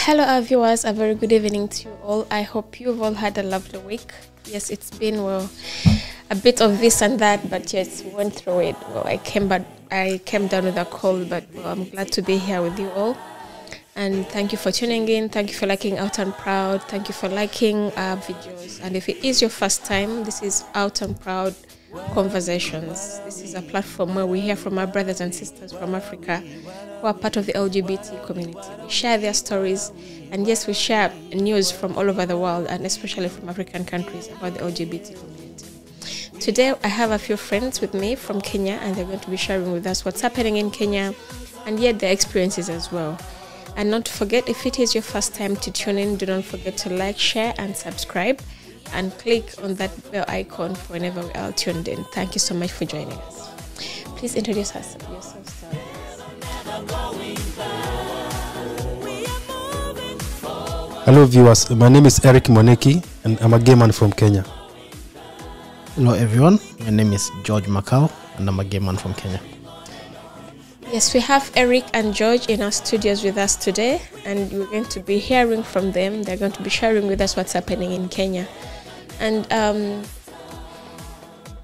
Hello, our viewers. A very good evening to you all. I hope you've all had a lovely week. Yes, it's been a bit of this and that, but yes, we went through it. I came down with a cold, but I'm glad to be here with you all. And thank you for tuning in. Thank you for liking Out and Proud. Thank you for liking our videos. And if it is your first time, this is Out and Proud Conversations. This is a platform where we hear from our brothers and sisters from Africa who are part of the LGBT community. We share their stories, and yes, we share news from all over the world, and especially from African countries about the LGBT community. Today, I have a few friends with me from Kenya, and they're going to be sharing with us what's happening in Kenya, and yet their experiences as well. And not to forget, if it is your first time to tune in, do not forget to like, share, and subscribe, and click on that bell icon for whenever we are tuned in. Thank you so much for joining us. Please introduce yourself, sir. Hello viewers, my name is Eric Moneki and I'm a gay man from Kenya. Hello everyone, my name is George Macau and I'm a gay man from Kenya. Yes, we have Eric and George in our studios with us today, and we're going to be hearing from them. They're going to be sharing with us what's happening in Kenya. And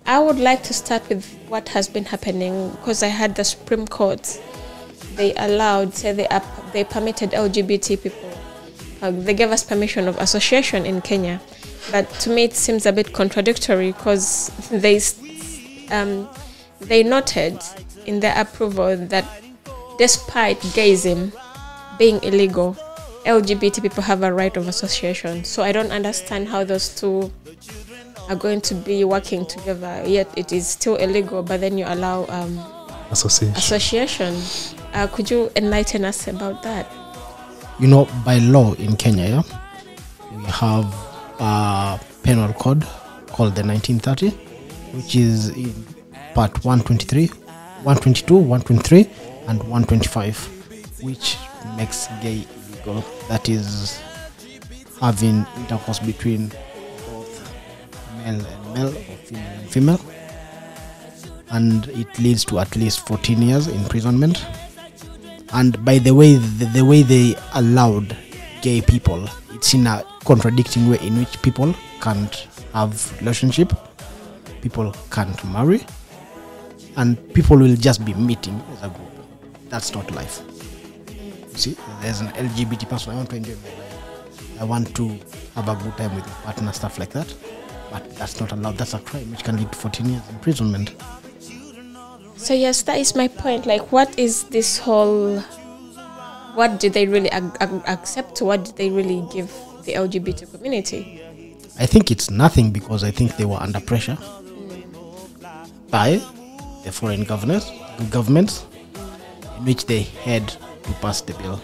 I would like to start with what has been happening, because I had the Supreme Court. They permitted LGBT people. They gave us permission of association in Kenya. But to me, it seems a bit contradictory, because they noted in their approval that despite gayism being illegal, LGBT people have a right of association. So I don't understand how those two are going to be working together, yet it is still illegal, but then you allow association. Could you enlighten us about that? You know, by law in Kenya, we have a penal code called the 1930, which is in part 123, 122, 123, and 125, which makes gay illegal. That is having intercourse between both male and male, or female and female, and it leads to at least 14 years imprisonment. And by the way they allowed gay people, it's in a contradicting way in which people can't have relationship, people can't marry, and people will just be meeting as a group. That's not life. You see, there's an LGBT person, I want to enjoy my life, I want to have a good time with my partner, stuff like that. But that's not allowed. That's a crime which can lead to 14 years imprisonment. So yes, that is my point. Like, what is this whole... What do they really accept? What did they really give the LGBT community? I think it's nothing, because I think they were under pressure by the foreign governments in which they had to pass the bill.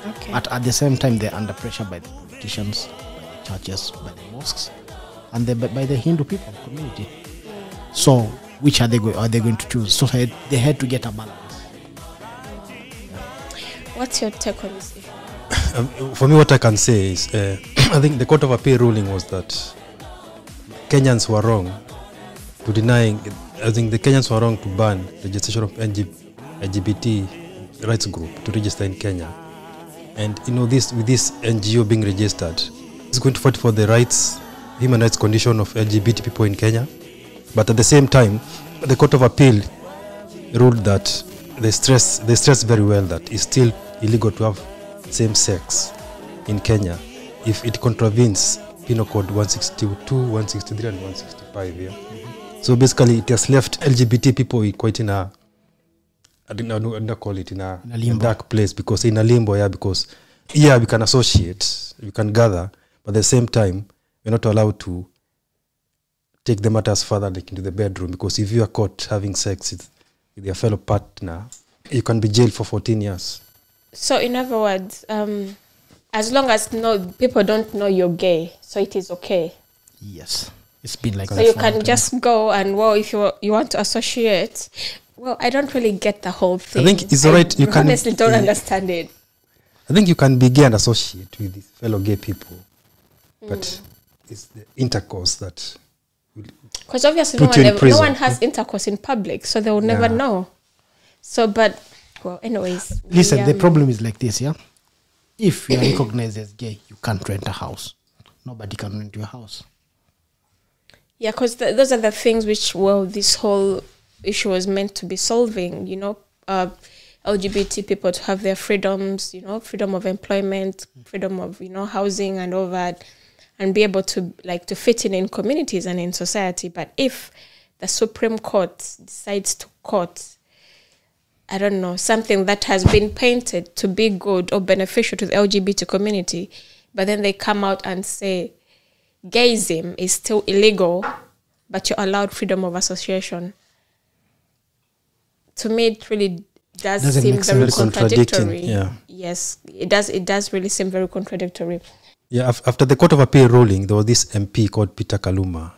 Okay. But at the same time, they're under pressure by the politicians, by the churches, by the mosques, and by the Hindu people community. So, which are they going to choose? So they had to get a balance. What's your take on this issue? For me, what I can say is, I think the Court of Appeal ruling was that Kenyans were wrong to denying. I think the Kenyans were wrong to ban the registration of LGBT rights group to register in Kenya. And you know, with this NGO being registered, it's going to fight for the rights, human rights condition of LGBT people in Kenya. But at the same time, the Court of Appeal ruled that they stress very well that it's still illegal to have same sex in Kenya if it contravenes Penal Code 162, 163, and 165. Yeah. So basically, it has left LGBT people quite in a, I don't call it in a dark place, because in a limbo. Yeah, because we can associate, we can gather, but at the same time, we're not allowed to take the matters further, like into the bedroom, because if you are caught having sex with your fellow partner, you can be jailed for 14 years. So in other words, as long as people don't know you're gay, so it is okay. Yes, it's been like so that. So you can just go and, well, if you want to associate, well, I don't really get the whole thing. I think it's alright. You can honestly don't understand it. I think you can be gay and associate with fellow gay people, but it's the intercourse that. Because obviously no one has intercourse in public, so they will never know. So, but, well, anyways. Listen, the problem is like this, yeah? if you are recognized as gay, you can't rent a house. Nobody can rent your house. Yeah, because those are the things which, well, this whole issue was meant to be solving, LGBT people to have their freedoms, freedom of employment, freedom of, housing and all that, and be able to, to fit in communities and in society. But if the Supreme Court decides to court, I don't know, something that has been painted to be good or beneficial to the LGBT community, but then they come out and say gayism is still illegal, but you're allowed freedom of association. To me, it really does seem very contradictory. Yeah. Yes, it does. It does really seem very contradictory. Yeah, after the Court of Appeal ruling, there was this MP called Peter Kaluma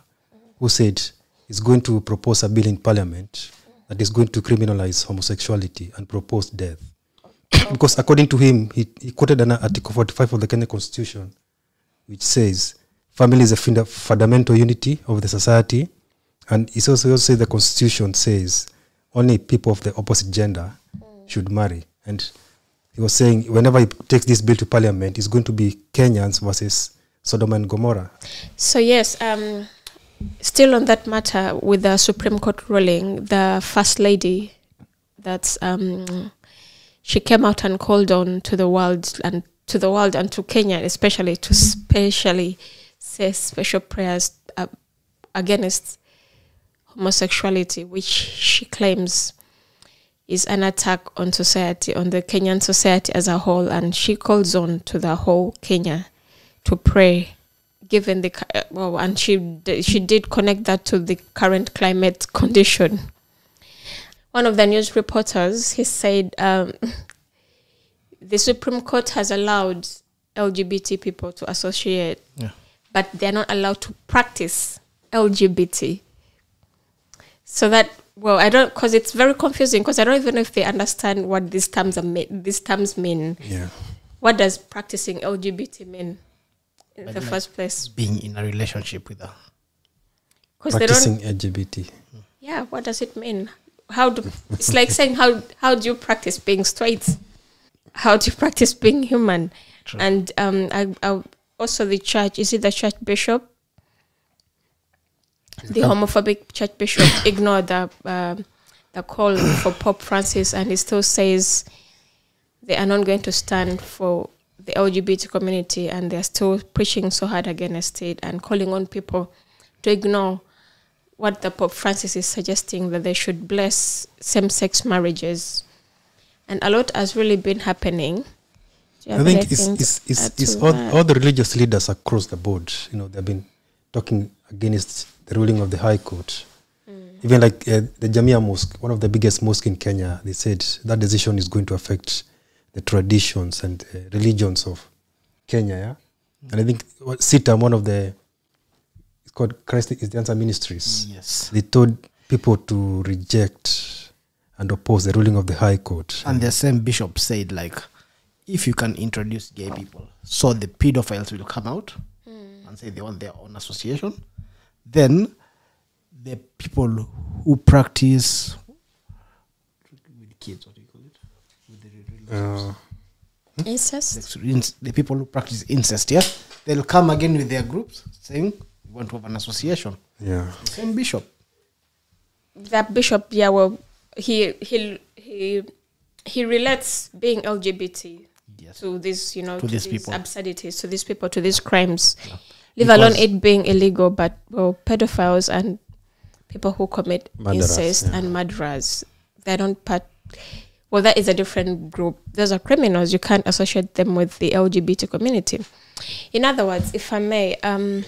who said he's going to propose a bill in Parliament that is going to criminalize homosexuality and propose death. Because according to him, he quoted an Article 45 of the Kenyan Constitution, which says family is a fundamental unity of the society, and he also says the Constitution says only people of the opposite gender should marry. And he was saying whenever he takes this bill to Parliament, it's going to be Kenyans versus Sodom and Gomorrah. So yes, still on that matter with the Supreme Court ruling, the First Lady, she came out and called on to the world and to Kenya especially to say special prayers against homosexuality, which she claims is an attack on society, on the Kenyan society as a whole, and she calls on to the whole Kenya to pray, given the and she did connect that to the current climate condition. One of the news reporters, he said, the Supreme Court has allowed LGBT people to associate, but they're not allowed to practice LGBT. So that, well, I don't, because it's very confusing, because I don't even know if they understand what these terms mean. Yeah. What does practicing LGBT mean in the first place? Being in a relationship with her. Practicing LGBT. Yeah, what does it mean? It's like saying how do you practice being straight? How do you practice being human? True. And I also the church, is it the church bishop? The homophobic church bishop ignored the call for Pope Francis, and he still says they are not going to stand for the LGBT community, and they're still preaching so hard against it and calling on people to ignore what the Pope Francis is suggesting, that they should bless same-sex marriages. And a lot has really been happening. I think it's all the religious leaders across the board. They've been talking against the ruling of the High Court. Even like the Jamia Mosque, one of the biggest mosques in Kenya, they said that decision is going to affect the traditions and religions of Kenya. Yeah? And I think CITAM, one of the, it's called Christ is the Answer Ministries. Yes. They told people to reject and oppose the ruling of the High Court. And the same bishop said, if you can introduce gay people, so the pedophiles will come out and say they want their own association, then the people who practice with kids, what do you call it? With incest? The people who practice incest, they'll come again with their groups saying, we want to have an association. Yeah. The same bishop. That bishop, he relates being LGBT to this, to these people, absurdities, to these people, to these crimes. Yeah. Leave alone it being illegal, but pedophiles and people who commit incest and murderers, they don't that is a different group. Those are criminals. You can't associate them with the LGBT community. In other words, if I may, I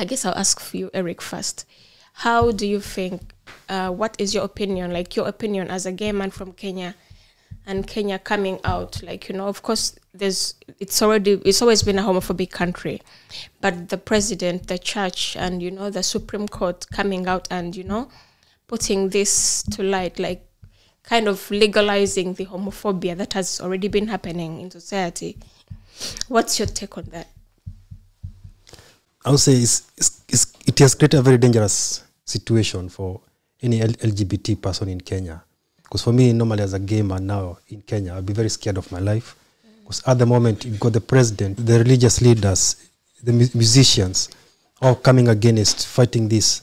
guess I'll ask for you, Eric, first. How do you think, what is your opinion, your opinion as a gay man from Kenya, and Kenya coming out, of course, it's always been a homophobic country, but the president, the church, and, the Supreme Court coming out and, putting this to light, kind of legalizing the homophobia that has already been happening in society. What's your take on that? I would say it has created a very dangerous situation for any LGBT person in Kenya. Because for me, normally as a gay man now in Kenya, I'd be very scared of my life. Because at the moment, you've got the president, the religious leaders, the musicians, all coming against fighting this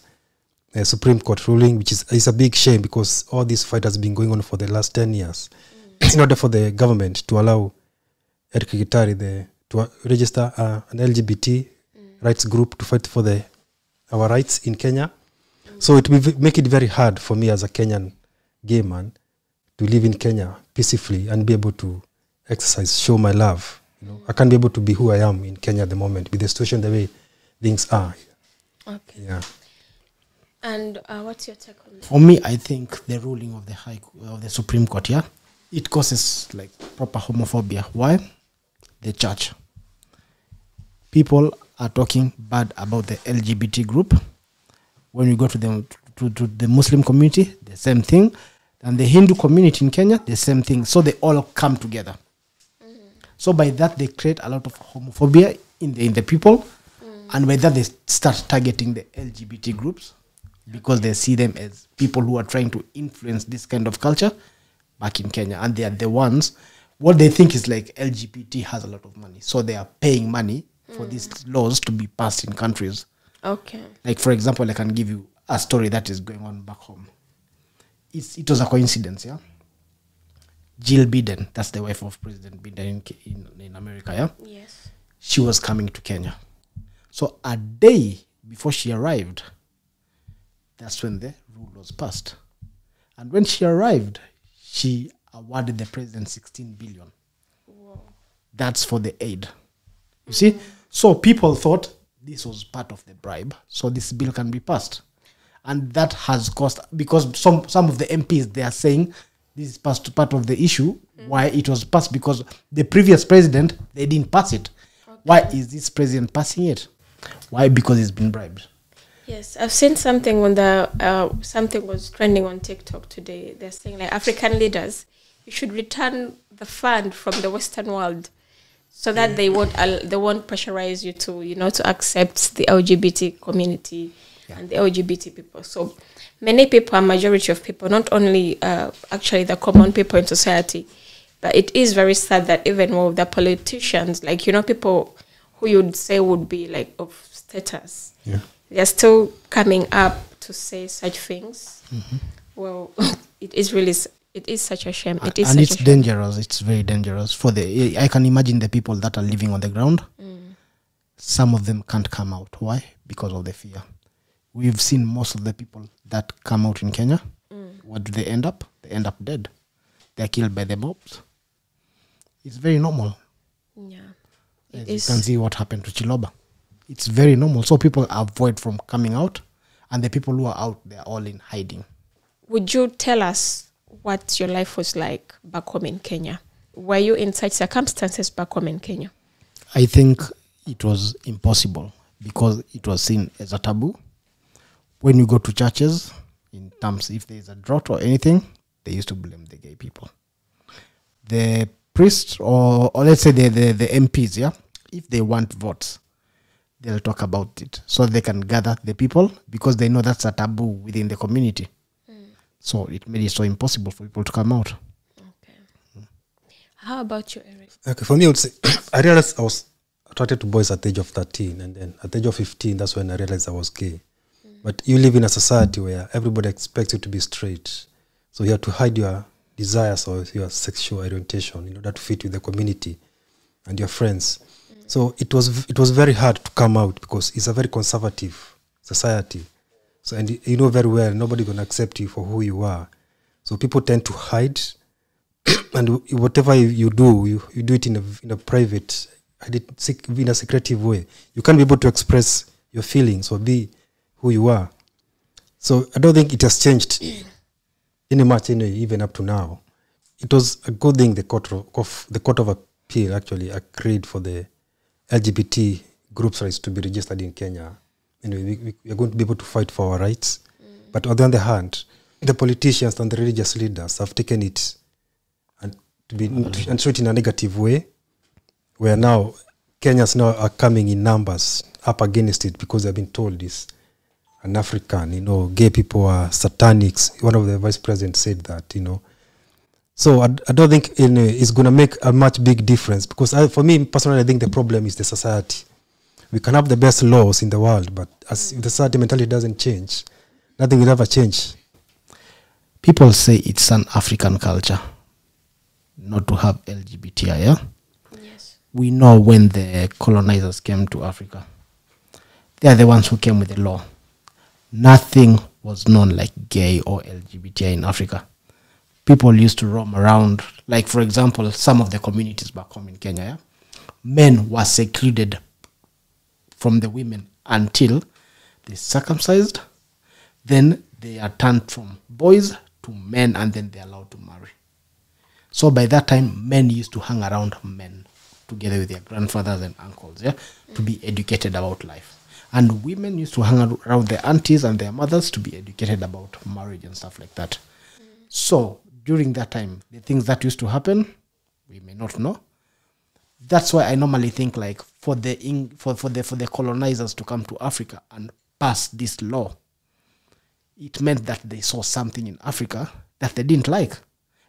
Supreme Court ruling, which is a big shame because all this fight has been going on for the last 10 years. In order for the government to allow Eric Gitari to register an LGBT rights group to fight for our rights in Kenya. So it will make it very hard for me as a Kenyan gay man to live in Kenya peacefully and be able to exercise, show my love. I can't be able to be who I am in Kenya at the moment with the situation the way things are. Okay. Yeah. And what's your take on that? For me, I think the ruling of the Supreme Court, it causes like proper homophobia. Why? The church. People are talking bad about the LGBT group. When you go to the Muslim community, the same thing. And the Hindu community in Kenya, the same thing. So they all come together. So by that, they create a lot of homophobia in the people. And by that, they start targeting the LGBT groups because they see them as people who are trying to influence this kind of culture back in Kenya. And they are the ones, what they think is like LGBT has a lot of money. So they are paying money for these laws to be passed in countries. Okay. Like, for example, I can give you a story that is going on back home. It was a coincidence, Jill Biden, that's the wife of President Biden in America, Yes. She was coming to Kenya. So a day before she arrived, that's when the rule was passed. And when she arrived, she awarded the president 16 billion. Wow. That's for the aid. You see? So people thought this was part of the bribe, so this bill can be passed. And that has caused, because some of the MPs, they are saying this is part of the issue, why it was passed, because the previous president, they didn't pass it. Okay. Why is this president passing it? Why? Because it's been bribed. Yes, I've seen something when something was trending on TikTok today. They're saying like African leaders, you should return the fund from the Western world, so that they won't pressurize you to to accept the LGBT community and the LGBT people. So many people, a majority of people, not only actually the common people in society, but it is very sad that even with the politicians, like people who you'd say would be like of status, they're still coming up to say such things. Well, it is such a shame. It's dangerous. It's very dangerous I can imagine the people that are living on the ground. Some of them can't come out. Why? Because of the fear. We've seen most of the people that come out in Kenya. What do they end up? They end up dead. They're killed by the mobs. It's very normal. Yeah. You can see what happened to Chiloba. It's very normal. So people avoid from coming out, and the people who are out, they're all in hiding. Would you tell us what your life was like back home in Kenya? Were you in such circumstances back home in Kenya? I think it was impossible because it was seen as a taboo. When you go to churches, in terms if there is a drought or anything, they used to blame the gay people. The priests or let's say the MPs, if they want votes, they'll talk about it so they can gather the people because they know that's a taboo within the community. So it made it so impossible for people to come out. Okay. How about you, Eric? Okay, for me, I would say I realized I was attracted to boys at the age of 13, and then at the age of 15, that's when I realized I was gay. But you live in a society where everybody expects you to be straight. So you have to hide your desires or your sexual orientation in order to fit with the community and your friends. So it was very hard to come out because it's a very conservative society. So and you know very well nobody's gonna accept you for who you are. So people tend to hide, and whatever you do, you do it in a private, in a secretive way. You can't be able to express your feelings or be who you are. So I don't think it has changed any much even up to now. It was a good thing the Court of Appeal actually agreed for the LGBT groups' rights to be registered in Kenya. We are going to be able to fight for our rights. But on the other hand, the politicians and the religious leaders have taken it and show it in a negative way, where now Kenyans now are coming in numbers up against it because they've been told this. An African, gay people are satanics. One of the vice presidents said that, So I don't think it's going to make a much big difference, because for me personally, I think the problem is the society. We can have the best laws in the world, but as if the society mentality doesn't change, nothing will ever change. People say it's an African culture not to have LGBTI, yeah? Yes. We know when the colonizers came to Africa, they are the ones who came with the law. Nothing was known like gay or LGBTI in Africa. People used to roam around, like for example, some of the communities back home in Kenya, yeah? Men were secluded from the women until they circumcised, then they are turned from boys to men, and then they're allowed to marry. So by that time, men used to hang around men together with their grandfathers and uncles, yeah, to be educated about life. And women used to hang around their aunties and their mothers to be educated about marriage and stuff like that. So during that time, the things that used to happen, we may not know. That's why I normally think, like, for the colonizers to come to Africa and pass this law, it meant that they saw something in Africa that they didn't like,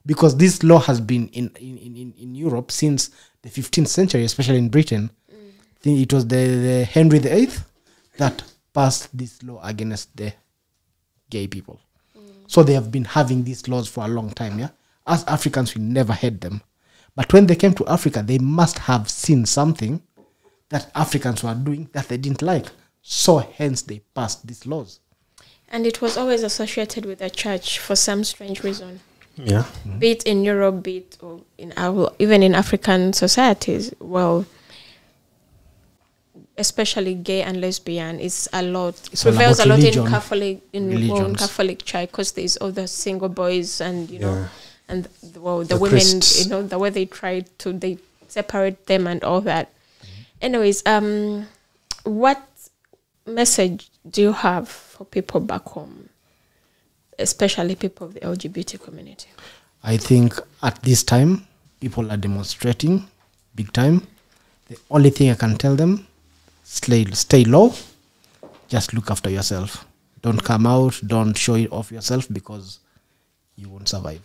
because this law has been in Europe since the 15th century, especially in Britain. I think it was the Henry VIII that passed this law against the gay people. So they have been having these laws for a long time. Yeah, as Africans, we never had them. But when they came to Africa, they must have seen something that Africans were doing that they didn't like. So hence they passed these laws. And it was always associated with the church for some strange reason. Yeah. Be it in Europe, be it or even in African societies. Well, especially gay and lesbian is a lot. It prevails a lot in Catholic church, because there's all the single boys and and the women, priests. The way they separate them and all that. Anyways, what message do you have for people back home, especially people of the LGBT community? I think at this time, people are demonstrating big time. The only thing I can tell them, stay low, just look after yourself. Don't come out, don't show it off yourself, because you won't survive.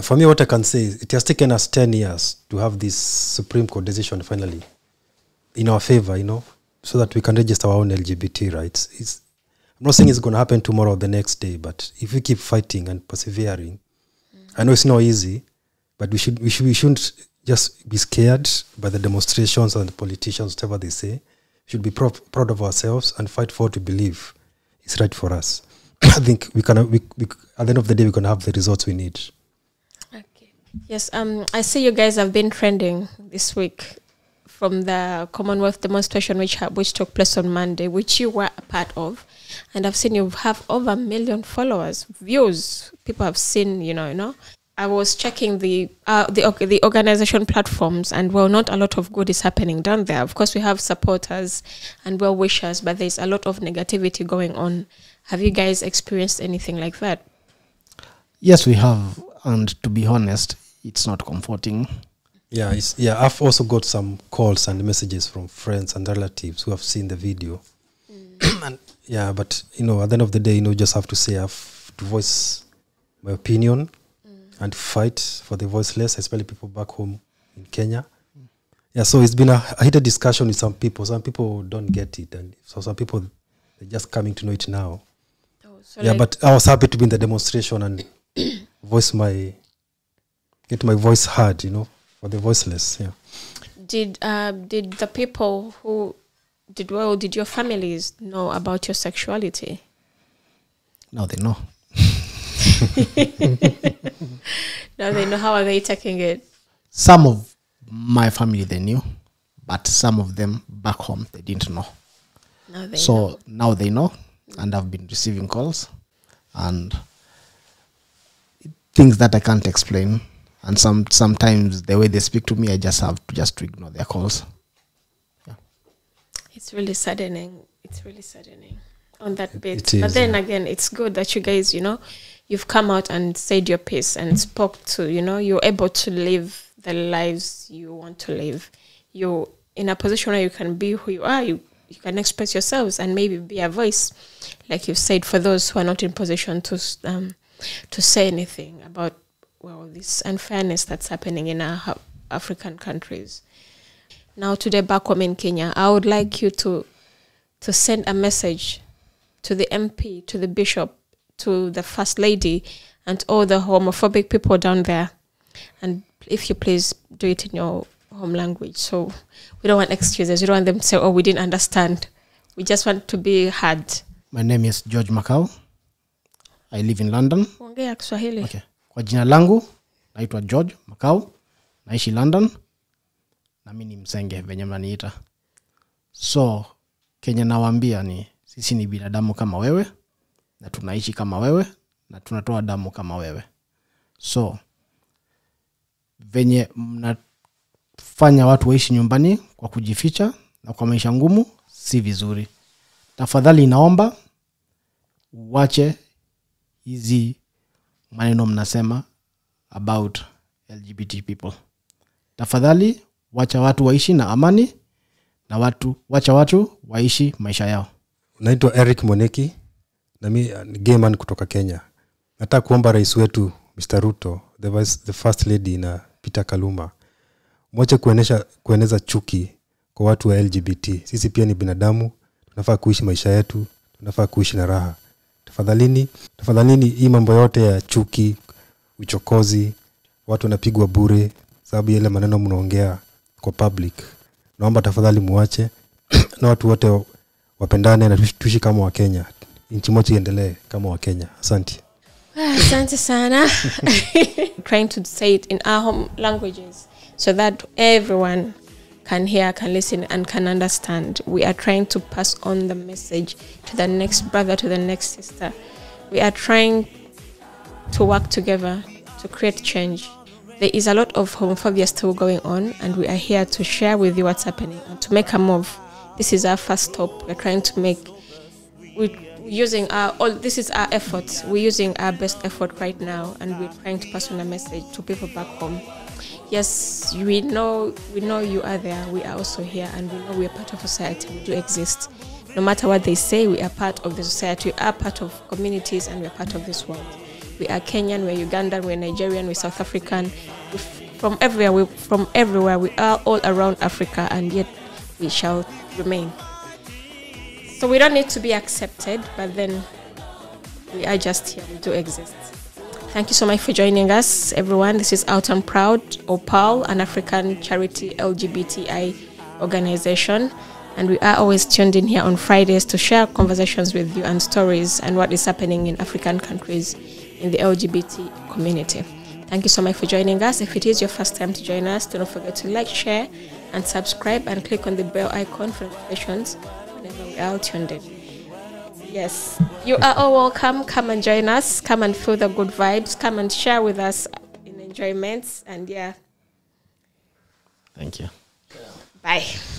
For me, what I can say is it has taken us 10 years to have this Supreme Court decision finally in our favor, so that we can register our own LGBT rights. I'm not saying it's going to happen tomorrow or the next day, but if we keep fighting and persevering, I know it's not easy, but we shouldn't just be scared by the demonstrations and the politicians, whatever they say. We should be proud of ourselves and fight for what we believe is right for us. I think we at the end of the day, we're going to have the results we need. Okay. Yes. I see you guys have been trending this week from the Commonwealth demonstration, which took place on Monday, which you were a part of, and I've seen you have over 1 million followers, views. People have seen, I was checking the organization platforms, and not a lot of good is happening down there. Of course, we have supporters and well-wishers, but there's a lot of negativity going on. Have you guys experienced anything like that? Yes, we have, and to be honest, it's not comforting. Yeah, I've also got some calls and messages from friends and relatives who have seen the video. And but at the end of the day, just have to say I have to voice my opinion and fight for the voiceless, especially people back home in Kenya. Yeah, so it's been a heated discussion with some people. Some people don't get it, and so some people, they're just coming to know it now. But I was happy to be in the demonstration and get my voice heard, for the voiceless. Yeah. Did the people who did your families know about your sexuality? Now they know. Now they know. How are they taking it? Some of my family, they knew, but some of them back home, they didn't know. Now they know, and I've been receiving calls and things that I can't explain. And sometimes the way they speak to me, I just have to ignore their calls. Yeah. It's really saddening. On that bit. But then again, it's good that you guys, you've come out and said your piece and spoke to, you're able to live the lives you want to live. You're in a position where you can be who you are. You can express yourselves and maybe be a voice, like you said, for those who are not in position to say anything about this unfairness that's happening in our African countries. Now, today back home in Kenya, I would like you to send a message to the MP, to the bishop, to the first lady, and all the homophobic people down there. And if you please do it in your home language. So we don't want excuses. We don't want them to say, oh, we didn't understand. We just want to be heard. My name is George Makau. I live in London. Ongea Kiswahili. Okay. Kwa jina langu naitwa George Makau. Naishi London. Na mimi ni msenge venye mnaniita. So Kenya nawaambia ni sisi ni binadamu kama wewe na tunaishi kama wewe na tunatoa damu kama wewe. So venye mnafanya watu waishi nyumbani kwa kujificha na kwa maisha ngumu si vizuri. Tafadhali naomba uache hizi maneno mnasema about LGBT people. Tafadhali wacha watu waishi na amani na wacha watu waishi maisha yao. Naitwa Eric Moneki na mimi ni gay man kutoka Kenya. Nataka kuomba rais wetu Mr. Ruto, the first lady na Peter Kaluma, mwache kueneza chuki kwa watu wa LGBT. Sisi pia ni binadamu, tunafaa kuishi maisha yetu, tunafaa kuishi na raha. Tafadhalini hii mambo yote ya chuki, uchokozi, watu wanapigwa bure sababu ile maneno mnaongea kwa public. Naomba tafadhali muache na watu wote wapendane na tuishi kama wa Kenya. Nchi moja iendelee kama wa Kenya. Asante. Asante sana. Trying to say it in our home languages so that everyone can hear, can listen, and can understand. We are trying to pass on the message to the next brother, to the next sister. We are trying to work together to create change. There is a lot of homophobia still going on, and we are here to share with you what's happening and to make a move. This is our first stop. We're trying to make, this is our efforts. We're using our best effort right now, and we're trying to pass on a message to people back home. Yes, we know you are there. We are also here, and we know we are part of society. We do exist. No matter what they say, we are part of the society. We are part of communities, and we are part of this world. We are Kenyan, we're Ugandan, we're Nigerian, we're South African. From everywhere. We are all around Africa, and yet we shall remain. So we don't need to be accepted, but then we are just here. We do exist. Thank you so much for joining us, everyone. This is Out and Proud, OPAL, an African charity LGBTI organization. And we are always tuned in here on Fridays to share conversations with you and stories and what is happening in African countries in the LGBT community. Thank you so much for joining us. If it is your first time to join us, do not forget to like, share, and subscribe, and click on the bell icon for notifications whenever we are tuned in. Yes, you are all welcome. Come and join us. Come and feel the good vibes. Come and share with us in enjoyments. And yeah. Thank you. Bye.